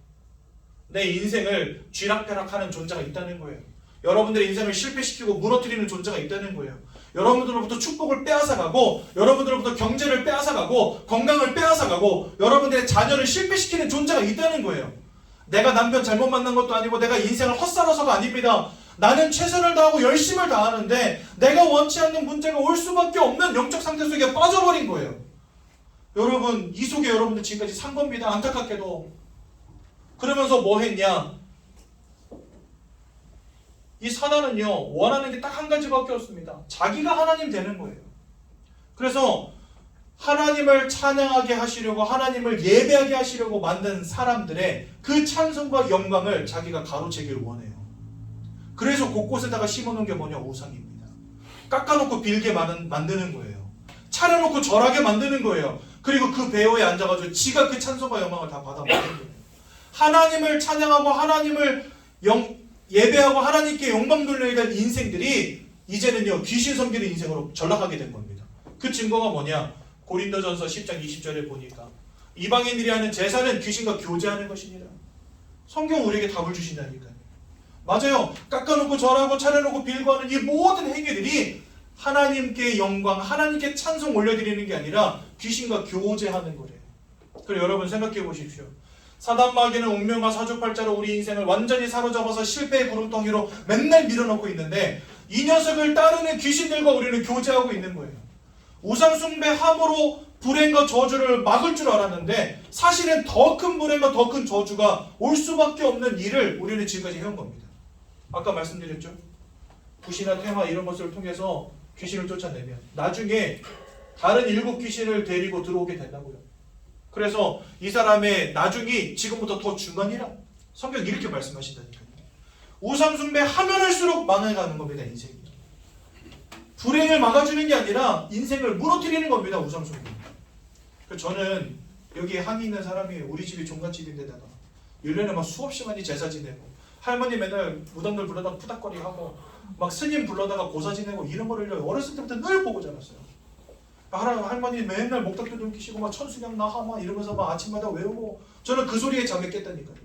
내 인생을 쥐락펴락하는 존재가 있다는 거예요. 여러분들의 인생을 실패시키고 무너뜨리는 존재가 있다는 거예요. 여러분들로부터 축복을 빼앗아가고, 여러분들로부터 경제를 빼앗아가고, 건강을 빼앗아가고, 여러분들의 자녀를 실패시키는 존재가 있다는 거예요. 내가 남편 잘못 만난 것도 아니고 내가 인생을 헛살아서가 아닙니다. 나는 최선을 다하고 열심을 다하는데 내가 원치 않는 문제가 올 수밖에 없는 영적 상태 속에 빠져버린 거예요. 여러분, 이 속에 여러분들 지금까지 산 겁니다. 안타깝게도. 그러면서 뭐 했냐? 이 사단은요, 원하는 게 딱 한 가지밖에 없습니다. 자기가 하나님 되는 거예요. 그래서 하나님을 찬양하게 하시려고, 하나님을 예배하게 하시려고 만든 사람들의 그 찬송과 영광을 자기가 가로채기를 원해요. 그래서 곳곳에다가 심어놓은 게 뭐냐? 우상입니다. 깎아놓고 빌게 만드는 거예요. 차려놓고 절하게 만드는 거예요. 그리고 그 배후에 앉아가지고 지가 그 찬송과 영광을 다 받아먹는 거예요. 하나님을 찬양하고 하나님을 예배하고 하나님께 영광 돌려야 될 인생들이 이제는요, 귀신 섬기는 인생으로 전락하게 된 겁니다. 그 증거가 뭐냐? 고린도전서 10장 20절에 보니까 이방인들이 하는 제사는 귀신과 교제하는 것이니라. 성경 우리에게 답을 주신다니까요. 맞아요. 깎아놓고 절하고 차려놓고 빌고 하는 이 모든 행위들이 하나님께 영광, 하나님께 찬송 올려드리는 게 아니라 귀신과 교제하는 거래요. 그래, 여러분 생각해 보십시오. 사단 마귀는 운명과 사주팔자로 우리 인생을 완전히 사로잡아서 실패의 구름덩이로 맨날 밀어넣고 있는데 이 녀석을 따르는 귀신들과 우리는 교제하고 있는 거예요. 우상숭배함으로 불행과 저주를 막을 줄 알았는데 사실은 더 큰 불행과 더 큰 저주가 올 수밖에 없는 일을 우리는 지금까지 해온 겁니다. 아까 말씀드렸죠? 붓이나 테마 이런 것을 통해서 귀신을 쫓아내면 나중에 다른 7 귀신을 데리고 들어오게 된다고요. 그래서 이 사람의 나중이 지금부터 더 중간이라 성경이 이렇게 말씀하신다니까요. 우상숭배 하면 할수록 망해가는 겁니다. 인생이. 불행을 막아주는 게 아니라 인생을 무너뜨리는 겁니다. 우상숭배. 저는 여기에 한이 있는 사람이에요. 우리 집이 종갓집인데다가 1년에 막 수업 시간이 제사 지내고 할머니 맨날 무당들 불러다가 푸닥거리하고 막 스님 불러다가 고사 지내고 이런 거를 어렸을 때부터 늘 보고 자랐어요. 할머니 맨날 목탁도 좀 끼시고 막 천수경 나하 막 이러면서 막 아침마다 외우고 저는 그 소리에 잠에 깼다니까요.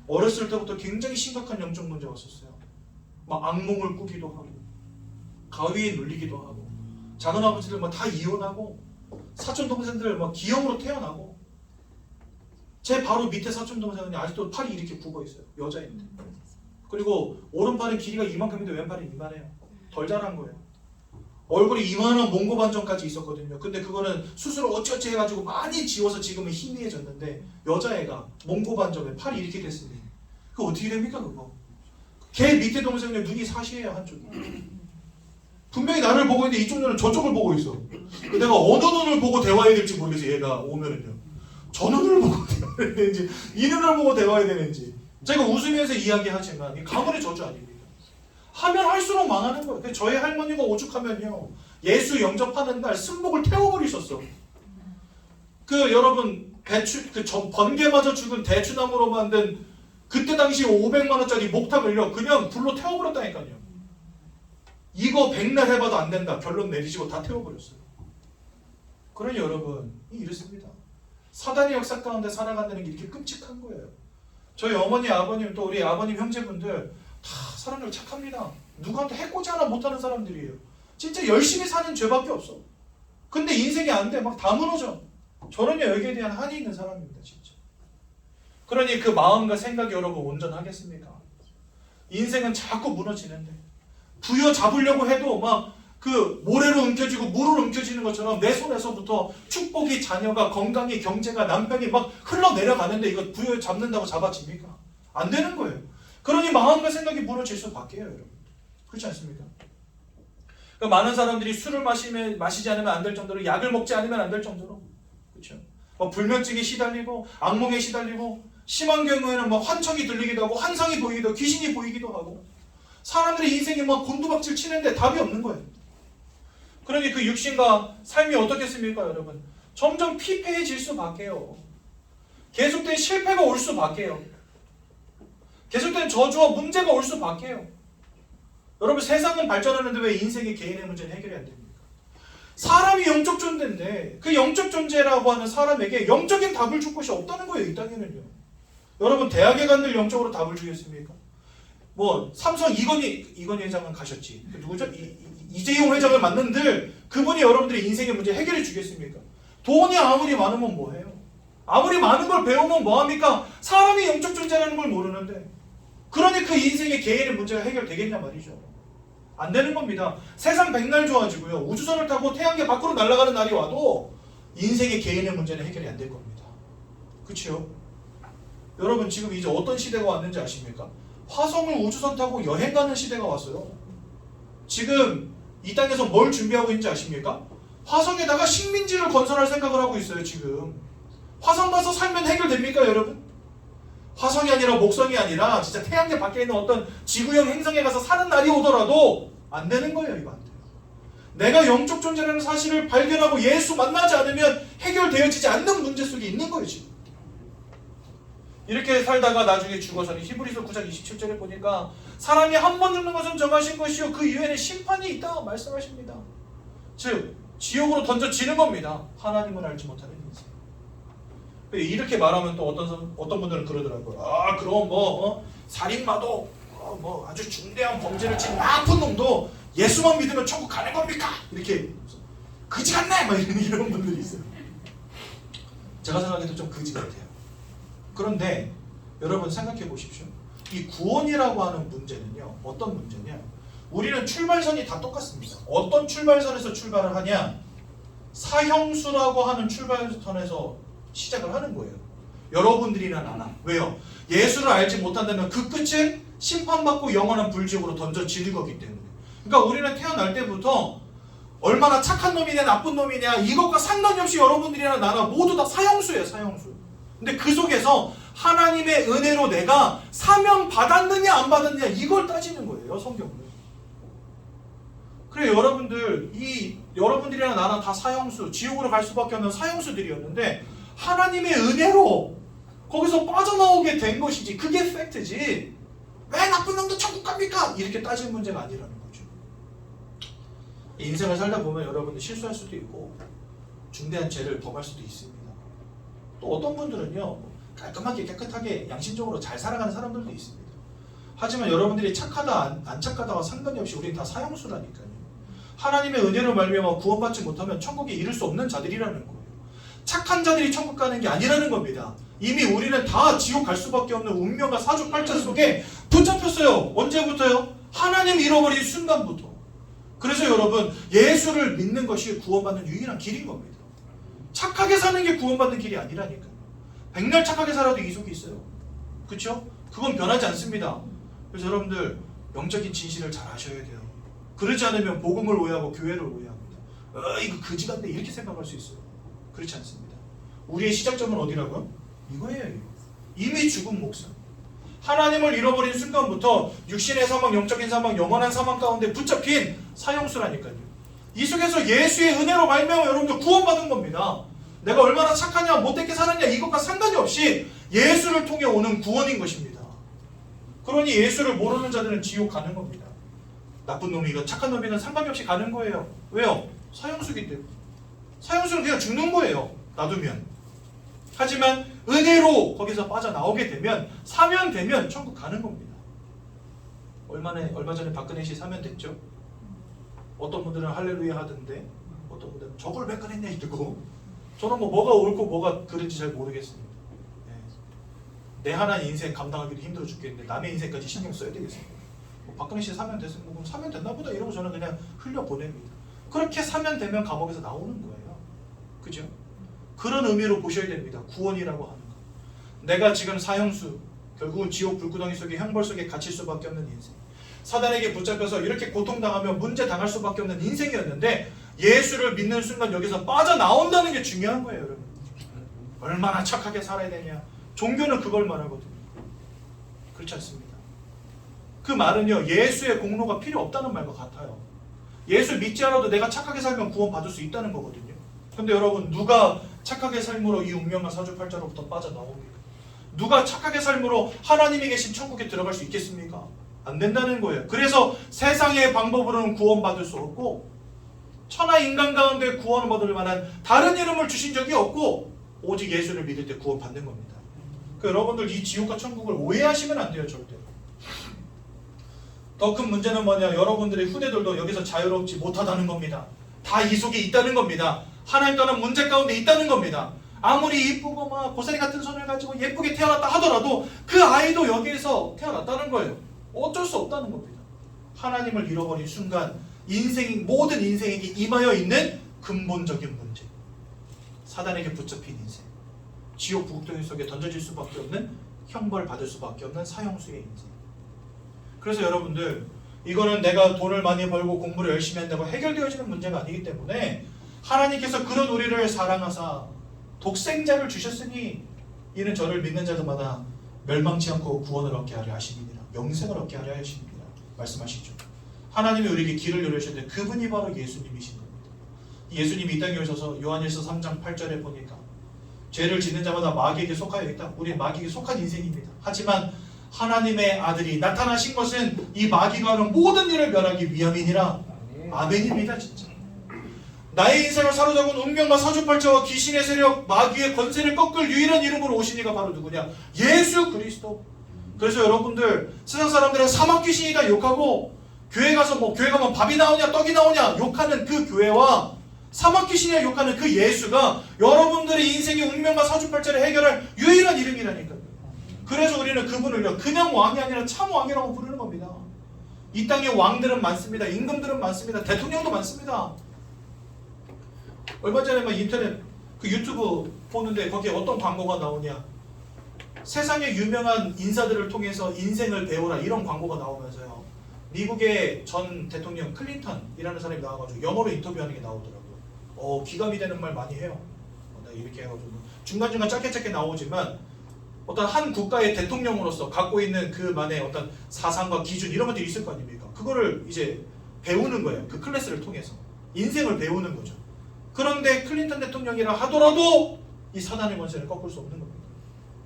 어렸을 때부터 굉장히 심각한 영적 문제가 왔었어요. 막 악몽을 꾸기도 하고 가위에 눌리기도 하고 작은 아버지들 막 다 이혼하고 사촌 동생들 막 기형으로 태어나고 제 바로 밑에 사촌 동생은 아직도 팔이 이렇게 굽어 있어요. 여자인데. 그리고 오른팔은 길이가 이만큼인데 왼팔은 이만해요. 덜 자란 거예요. 얼굴이 이만한 몽고 반점까지 있었거든요. 근데 그거는 수술을 어찌어찌 해가지고 많이 지워서 지금은 희미해졌는데 여자애가 몽고 반점에 팔이 이렇게 됐으니 그거 어떻게 됩니까 그거? 걔 밑에 동생은 눈이 사시예요 한쪽이. 분명히 나를 보고 있는데 이쪽 눈은 저쪽을 보고 있어. 내가 어느 눈을 보고 대화해야 될지 모르겠어요. 얘가 오면은요. 저 눈을 보고 대화해야 되는지 이 눈을 보고 대화해야 되는지 제가 웃으면서 이야기하지만 이 가문의 저주 아닙니다. 하면 할수록 망하는 거예요. 저희 할머니가 오죽하면요. 예수 영접하는 날 승복을 태워버리셨어. 여러분 번개 맞아 죽은 대추나무로 만든 그때 당시 500만 원짜리 목탁을요. 그냥 불로 태워버렸다니까요. 이거 백날 해봐도 안 된다. 결론 내리시고 다 태워버렸어요. 그러니 여러분 이렇습니다. 사단의 역사 가운데 살아간다는 게 이렇게 끔찍한 거예요. 저희 어머니, 아버님 또 우리 아버님 형제분들 다 사람들 착합니다. 누구한테 해코지 하나 못하는 사람들이에요. 진짜 열심히 사는 죄밖에 없어. 근데 인생이 안 돼. 막 다 무너져. 저는요 여기에 대한 한이 있는 사람입니다. 진짜. 그러니 그 마음과 생각이 여러분 온전하겠습니까? 인생은 자꾸 무너지는데 부여잡으려고 해도 막 그 모래로 움켜쥐고 물을 움켜쥐는 것처럼 내 손에서부터 축복이, 자녀가, 건강이, 경제가, 남편이 막 흘러내려가는데 이거 부여잡는다고 잡아집니까? 안 되는 거예요. 그러니 마음과 생각이 무너질 수밖에요, 여러분. 그렇지 않습니까? 그러니까 많은 사람들이 술을 마시지 않으면 안 될 정도로, 약을 먹지 않으면 안 될 정도로, 그렇죠? 불면증에 시달리고 악몽에 시달리고 심한 경우에는 뭐 환청이 들리기도 하고 환상이 보이기도 하고 귀신이 보이기도 하고 사람들의 인생이 막 곤두박질 치는데 답이 없는 거예요. 그러니 그 육신과 삶이 어떻겠습니까, 여러분? 점점 피폐해질 수밖에요. 계속된 실패가 올 수밖에요. 계속된 저주와 문제가 올 수밖에요. 여러분 세상은 발전하는데 왜 인생의 개인의 문제는 해결이 안 됩니까? 사람이 영적 존재인데 그 영적 존재라고 하는 사람에게 영적인 답을 줄 곳이 없다는 거예요. 이 땅에는요. 여러분 대학에 간들 영적으로 답을 주겠습니까? 뭐 삼성 이건희 회장은 가셨지. 누구죠? 이재용 회장을 만난들 그분이 여러분들의 인생의 문제 해결해 주겠습니까? 돈이 아무리 많으면 뭐해요? 아무리 많은 걸 배우면 뭐합니까? 사람이 영적 존재라는 걸 모르는데 그러니 그 인생의 개인의 문제가 해결되겠냐 말이죠. 안 되는 겁니다. 세상 백날 좋아지고요. 우주선을 타고 태양계 밖으로 날아가는 날이 와도 인생의 개인의 문제는 해결이 안 될 겁니다. 그렇죠? 여러분 지금 이제 어떤 시대가 왔는지 아십니까? 화성을 우주선 타고 여행 가는 시대가 왔어요. 지금 이 땅에서 뭘 준비하고 있는지 아십니까? 화성에다가 식민지를 건설할 생각을 하고 있어요. 지금 화성 가서 살면 해결됩니까 여러분? 화성이 아니라 목성이 아니라 진짜 태양계 밖에 있는 어떤 지구형 행성에 가서 사는 날이 오더라도 안 되는 거예요. 이거 안 돼요. 내가 영적 존재라는 사실을 발견하고 예수 만나지 않으면 해결되어지지 않는 문제 속에 있는 거예요. 지금 이렇게 살다가 나중에 죽어서는 히브리서 9장 27절에 보니까 사람이 한 번 죽는 것은 정하신 것이요 그 이후에는 심판이 있다 말씀하십니다. 즉 지옥으로 던져지는 겁니다. 하나님을 알지 못하는 인생. 이렇게 말하면 또 어떤 분들은 그러더라고요. 아 그럼 살인마도 뭐 아주 중대한 범죄를 친 나쁜 놈도 예수만 믿으면 천국 가는 겁니까? 이렇게 그지 같네 막 이런 분들이 있어요. 제가 생각해도 좀 그지 같아요. 그런데 여러분 생각해 보십시오. 이 구원이라고 하는 문제는요. 어떤 문제냐? 우리는 출발선이 다 똑같습니다. 어떤 출발선에서 출발을 하냐? 사형수라고 하는 출발선에서 시작을 하는 거예요. 여러분들이나 나나. 왜요? 예수를 알지 못한다면 그 끝은 심판받고 영원한 불지옥으로 던져지는 거기 때문에. 그러니까 우리는 태어날 때부터 얼마나 착한 놈이냐 나쁜 놈이냐 이것과 상관이 없이 여러분들이나 나나 모두 다 사형수예요. 사형수. 근데 그 속에서 하나님의 은혜로 내가 사명 받았느냐 안 받았느냐 이걸 따지는 거예요. 성경은. 그래 여러분들이나 나나 다 사형수, 지옥으로 갈 수밖에 없는 사형수들이었는데 하나님의 은혜로 거기서 빠져나오게 된 것이지 그게 팩트지 왜 나쁜 놈도 천국 갑니까? 이렇게 따질 문제가 아니라는 거죠. 인생을 살다 보면 여러분들 실수할 수도 있고 중대한 죄를 범할 수도 있습니다. 또 어떤 분들은요 깔끔하게 깨끗하게 양심적으로 잘 살아가는 사람들도 있습니다. 하지만 여러분들이 착하다 안 착하다와 상관이 없이 우리는 다 사형수라니까요. 하나님의 은혜로 말미암아 구원받지 못하면 천국에 이를 수 없는 자들이라는 거예요. 착한 자들이 천국 가는 게 아니라는 겁니다. 이미 우리는 다 지옥 갈 수밖에 없는 운명과 사주팔자 속에 붙잡혔어요. 언제부터요? 하나님 잃어버린 순간부터. 그래서 여러분 예수를 믿는 것이 구원받는 유일한 길인 겁니다. 착하게 사는 게 구원받는 길이 아니라니까요. 백날 착하게 살아도 이속이 있어요. 그렇죠? 그건 변하지 않습니다. 그래서 여러분들 영적인 진실을 잘 아셔야 돼요. 그러지 않으면 복음을 오해하고 교회를 오해합니다. 이거 그지 같네 이렇게 생각할 수 있어요. 그렇지 않습니다. 우리의 시작점은 어디라고요? 이거예요. 이거. 이미 죽은 목숨. 하나님을 잃어버린 순간부터 육신의 사망, 영적인 사망, 영원한 사망 가운데 붙잡힌 사형수라니까요. 이 속에서 예수의 은혜로 말미암아 여러분들 구원받은 겁니다. 내가 얼마나 착하냐 못되게 살았냐 이것과 상관이 없이 예수를 통해 오는 구원인 것입니다. 그러니 예수를 모르는 자들은 지옥 가는 겁니다. 나쁜 놈이건 착한 놈이건 상관이 없이 가는 거예요. 왜요? 사형수기 때문에. 사형수는 그냥 죽는 거예요. 놔두면. 하지만 은혜로 거기서 빠져나오게 되면 사면되면 천국 가는 겁니다. 얼마 전에 박근혜 씨 사면됐죠? 어떤 분들은 할렐루야 하던데 어떤 분들은 저걸 왜 꺼냈냐 이러고 저는 뭐가 옳고 뭐가 그른지 잘 모르겠습니다. 내 하나의 인생 감당하기도 힘들어 죽겠는데 남의 인생까지 신경 써야 되겠습니다. 박근혜 씨 사면됐으면 그럼 사면됐나 보다 이러고 저는 그냥 흘려보냅니다. 그렇게 사면되면 감옥에서 나오는 거예요. 그죠? 그런 의미로 보셔야 됩니다. 구원이라고 하는 거. 내가 지금 사형수, 결국은 지옥 불구덩이 속에 형벌 속에 갇힐 수밖에 없는 인생. 사단에게 붙잡혀서 이렇게 고통당하며 문제 당할 수밖에 없는 인생이었는데 예수를 믿는 순간 여기서 빠져나온다는 게 중요한 거예요. 여러분. 얼마나 착하게 살아야 되냐. 종교는 그걸 말하거든요. 그렇지 않습니다. 그 말은요. 예수의 공로가 필요 없다는 말과 같아요. 예수 믿지 않아도 내가 착하게 살면 구원 받을 수 있다는 거거든요. 근데 여러분 누가 착하게 삶으로 이 운명과 사주팔자로부터 빠져나옵니까? 누가 착하게 삶으로 하나님이 계신 천국에 들어갈 수 있겠습니까? 안 된다는 거예요. 그래서 세상의 방법으로는 구원받을 수 없고 천하 인간 가운데 구원받을 만한 다른 이름을 주신 적이 없고 오직 예수를 믿을 때 구원받는 겁니다. 그러니까 여러분들 이 지옥과 천국을 오해하시면 안 돼요. 절대. 더 큰 문제는 뭐냐? 여러분들의 후대들도 여기서 자유롭지 못하다는 겁니다. 다 이 속에 있다는 겁니다. 하나님 떠난 문제 가운데 있다는 겁니다. 아무리 이쁘고 막 고사리 같은 손을 가지고 예쁘게 태어났다 하더라도 그 아이도 여기에서 태어났다는 거예요. 어쩔 수 없다는 겁니다. 하나님을 잃어버린 순간 모든 인생에게 임하여 있는 근본적인 문제, 사단에게 붙잡힌 인생, 지옥 부국덩이 속에 던져질 수밖에 없는, 형벌 받을 수밖에 없는 사형수의 인생. 그래서 여러분들, 이거는 내가 돈을 많이 벌고 공부를 열심히 한다고 해결되어지는 문제가 아니기 때문에 하나님께서 그런 우리를 사랑하사 독생자를 주셨으니 이는 저를 믿는 자들마다 멸망치 않고 구원을 얻게 하려 하심이니라, 영생을 얻게 하려 하심이니라 말씀하시죠. 하나님이 우리에게 길을 열어주셨는데 그분이 바로 예수님이신 겁니다. 예수님이 이 땅에 오셔서 요한일서 3장 8절에 보니까 죄를 짓는 자마다 마귀에게 속하여 있다. 우리는 마귀에게 속한 인생입니다. 하지만 하나님의 아들이 나타나신 것은 이 마귀가 하는 모든 일을 멸하기 위함이니라. 아멘입니다. 진짜 나의 인생을 사로잡은 운명과 사주팔자와 귀신의 세력, 마귀의 권세를 꺾을 유일한 이름으로 오신 이가 바로 누구냐? 예수 그리스도. 그래서 여러분들, 세상 사람들은 사막 귀신이다 욕하고, 교회 가서 교회 가면 밥이 나오냐 떡이 나오냐 욕하는 그 교회와 사막 귀신이라 욕하는 그 예수가 여러분들의 인생의 운명과 사주팔자를 해결할 유일한 이름이라니까요. 그래서 우리는 그분을요, 그냥 왕이 아니라 참 왕이라고 부르는 겁니다. 이 땅에 왕들은 많습니다. 임금들은 많습니다. 대통령도 많습니다. 얼마 전에 인터넷 그 유튜브 보는데 거기에 어떤 광고가 나오냐, 세상의 유명한 인사들을 통해서 인생을 배우라, 이런 광고가 나오면서요, 미국의 전 대통령 클린턴이라는 사람이 나와가지고 영어로 인터뷰하는 게 나오더라고요. 기감이 되는 말 많이 해요. 이렇게 해가지고 중간중간 짧게 나오지만 어떤 한 국가의 대통령으로서 갖고 있는 그만의 어떤 사상과 기준, 이런 것들이 있을 거 아닙니까? 그거를 이제 배우는 거예요. 그 클래스를 통해서 인생을 배우는 거죠. 그런데 클린턴 대통령이라 하더라도 이 사단의 권세를 꺾을 수 없는 겁니다.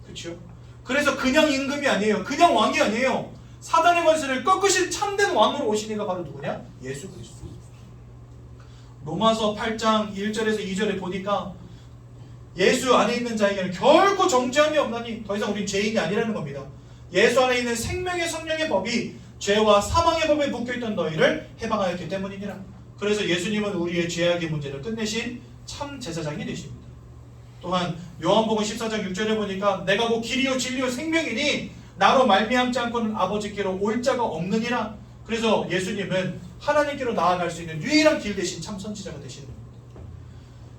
그렇죠? 그래서 그냥 임금이 아니에요. 그냥 왕이 아니에요. 사단의 권세를 꺾으실 참된 왕으로 오신 이가 바로 누구냐? 예수 그리스도. 로마서 8장 1절에서 2절에 보니까 예수 안에 있는 자에게는 결코 정죄함이 없나니, 더 이상 우린 죄인이 아니라는 겁니다. 예수 안에 있는 생명의 성령의 법이 죄와 사망의 법에 묶여있던 너희를 해방하였기 때문이니라. 그래서 예수님은 우리의 죄악의 문제를 끝내신 참 제사장이 되십니다. 또한 요한복음 14장 6절에 보니까 내가 곧 길이요 진리요 생명이니 나로 말미암지 않고는 아버지께로 올 자가 없느니라. 그래서 예수님은 하나님께로 나아갈 수 있는 유일한 길 대신 참 선지자가 되시는 겁니다.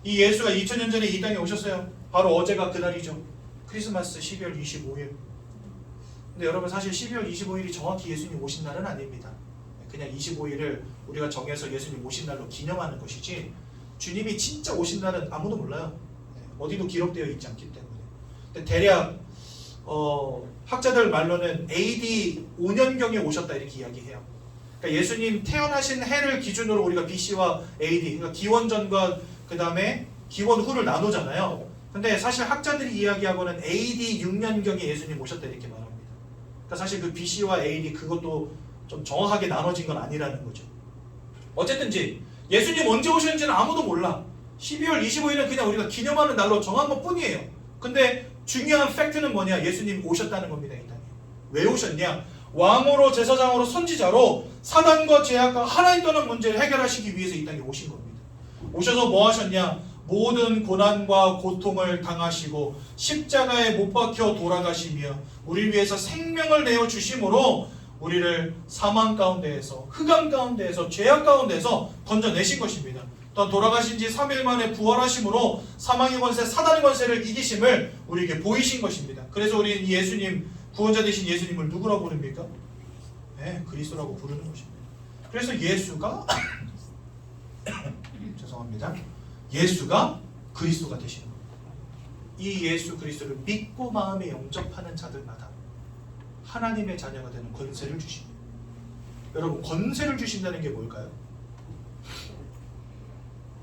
이 예수가 2000년 전에 이 땅에 오셨어요. 바로 어제가 그날이죠. 크리스마스 12월 25일. 근데 여러분, 사실 12월 25일이 정확히 예수님 오신 날은 아닙니다. 그냥 25일을 우리가 정해서 예수님 오신 날로 기념하는 것이지, 주님이 진짜 오신 날은 아무도 몰라요. 어디도 기록되어 있지 않기 때문에. 근데 대략 학자들 말로는 AD 5년경에 오셨다, 이렇게 이야기해요. 그러니까 예수님 태어나신 해를 기준으로 우리가 BC와 AD, 그러니까 기원전과 그 다음에 기원 후를 나누잖아요. 근데 사실 학자들이 이야기하고는 AD 6년경에 예수님 오셨다, 이렇게 말합니다. 그러니까 사실 그 BC와 AD 그것도 좀 정확하게 나눠진 건 아니라는 거죠. 어쨌든지 예수님 언제 오셨는지는 아무도 몰라. 12월 25일은 그냥 우리가 기념하는 날로 정한 것 뿐이에요. 근데 중요한 팩트는 뭐냐? 예수님 오셨다는 겁니다. 이 땅에. 왜 오셨냐? 왕으로, 제사장으로, 선지자로 사단과 죄악과 하나님 떠난 문제를 해결하시기 위해서 이 땅에 오신 겁니다. 오셔서 뭐 하셨냐? 모든 고난과 고통을 당하시고 십자가에 못 박혀 돌아가시며 우리를 위해서 생명을 내어 주심으로 우리를 사망 가운데에서, 흑암 가운데에서, 죄악 가운데에서 건져내신 것입니다. 또 돌아가신 지 3일 만에 부활하심으로 사망의 권세, 사단의 권세를 이기심을 우리에게 보이신 것입니다. 그래서 우리는 이 예수님, 구원자 되신 예수님을 누구라고 부릅니까? 네, 그리스도라고 부르는 것입니다. 그래서 예수가 죄송합니다. 예수가 그리스도가 되시는 겁니다. 이 예수 그리스도를 믿고 마음에 영접하는 자들마다 하나님의 자녀가 되는 권세를 주십니다. 여러분, 권세를 주신다는 게 뭘까요?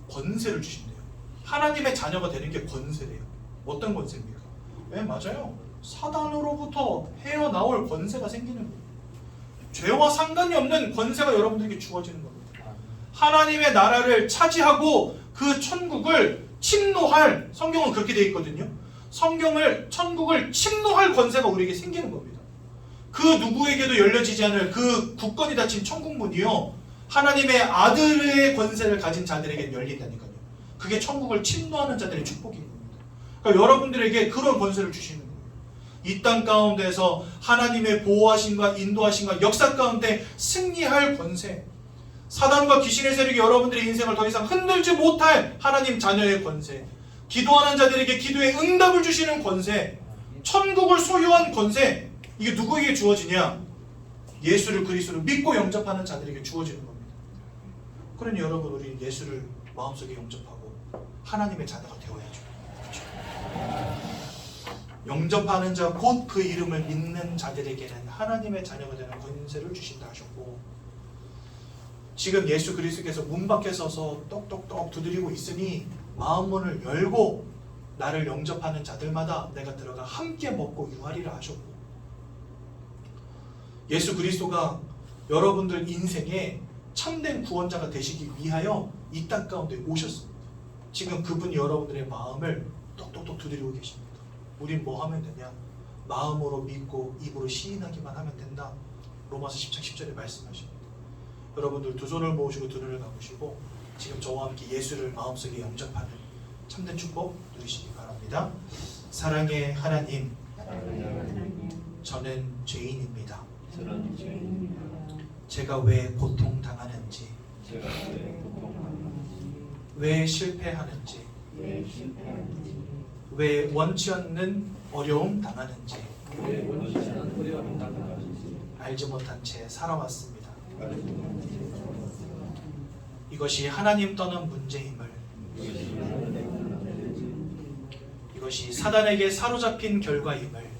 권세를 주신대요. 하나님의 자녀가 되는 게 권세래요. 어떤 권세입니까? 네, 맞아요. 사단으로부터 헤어나올 권세가 생기는 거예요. 죄와 상관이 없는 권세가 여러분들에게 주어지는 겁니다. 하나님의 나라를 차지하고 그 천국을 침노할, 성경은 그렇게 되어 있거든요. 천국을 침노할 권세가 우리에게 생기는 겁니다. 그 누구에게도 열려지지 않을 그 굳건히 닫힌 천국문이요, 하나님의 아들의 권세를 가진 자들에게 열린다니까요. 그게 천국을 침노하는 자들의 축복인 겁니다. 그러니까 여러분들에게 그런 권세를 주시는 거예요. 이 땅 가운데서 하나님의 보호하심과 인도하심과 역사 가운데 승리할 권세, 사단과 귀신의 세력이 여러분들의 인생을 더 이상 흔들지 못할 하나님 자녀의 권세, 기도하는 자들에게 기도의 응답을 주시는 권세, 천국을 소유한 권세, 이게 누구에게 주어지냐? 예수를 그리스도로 믿고 영접하는 자들에게 주어지는 겁니다. 그러니 여러분, 우리 예수를 마음속에 영접하고 하나님의 자녀가 되어야죠. 그렇죠? 영접하는 자 곧 그 이름을 믿는 자들에게는 하나님의 자녀가 되는 권세를 주신다 하셨고, 지금 예수 그리스도께서 문 밖에 서서 똑똑똑 두드리고 있으니 마음문을 열고 나를 영접하는 자들마다 내가 들어가 함께 먹고 유하리라 하셨고, 예수 그리스도가 여러분들 인생에 참된 구원자가 되시기 위하여 이 땅 가운데 오셨습니다. 지금 그분이 여러분들의 마음을 똑똑똑 두드리고 계십니다. 우린 뭐 하면 되냐? 마음으로 믿고 입으로 시인하기만 하면 된다. 로마서 10장 10절에 말씀하십니다. 여러분들 두 손을 모으시고 두 눈을 감으시고 지금 저와 함께 예수를 마음속에 영접하는 참된 축복 누리시기 바랍니다. 사랑의 하나님, 저는 죄인입니다. 제가 왜 고통당하는지, 왜 실패하는지, 왜 원치 않는 어려움 당하는지 알지 못한 채 살아왔습니다. 이것이 하나님 떠난 문제임을, 이것이 사단에게 사로잡힌 결과임을,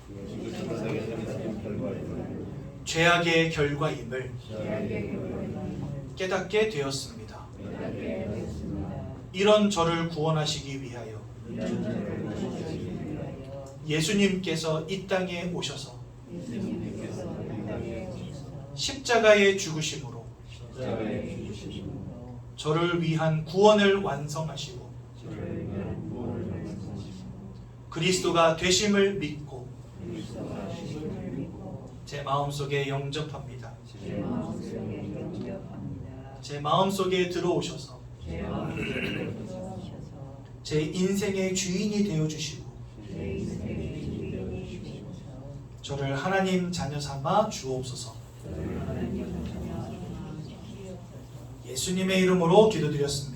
죄악의 결과임을 깨닫게 되었습니다. 이런 저를 구원하시기 위하여 예수님께서 이 땅에 오셔서 십자가의 죽으심으로 저를 위한 구원을 완성하시고 그리스도가 되심을 믿고 제 마음속에 영접합니다. 제 마음속에 들어오셔서 제 인생의 주인이 되어주시고 저를 하나님 자녀 삼아 주옵소서. 예수님의 이름으로 기도드렸습니다.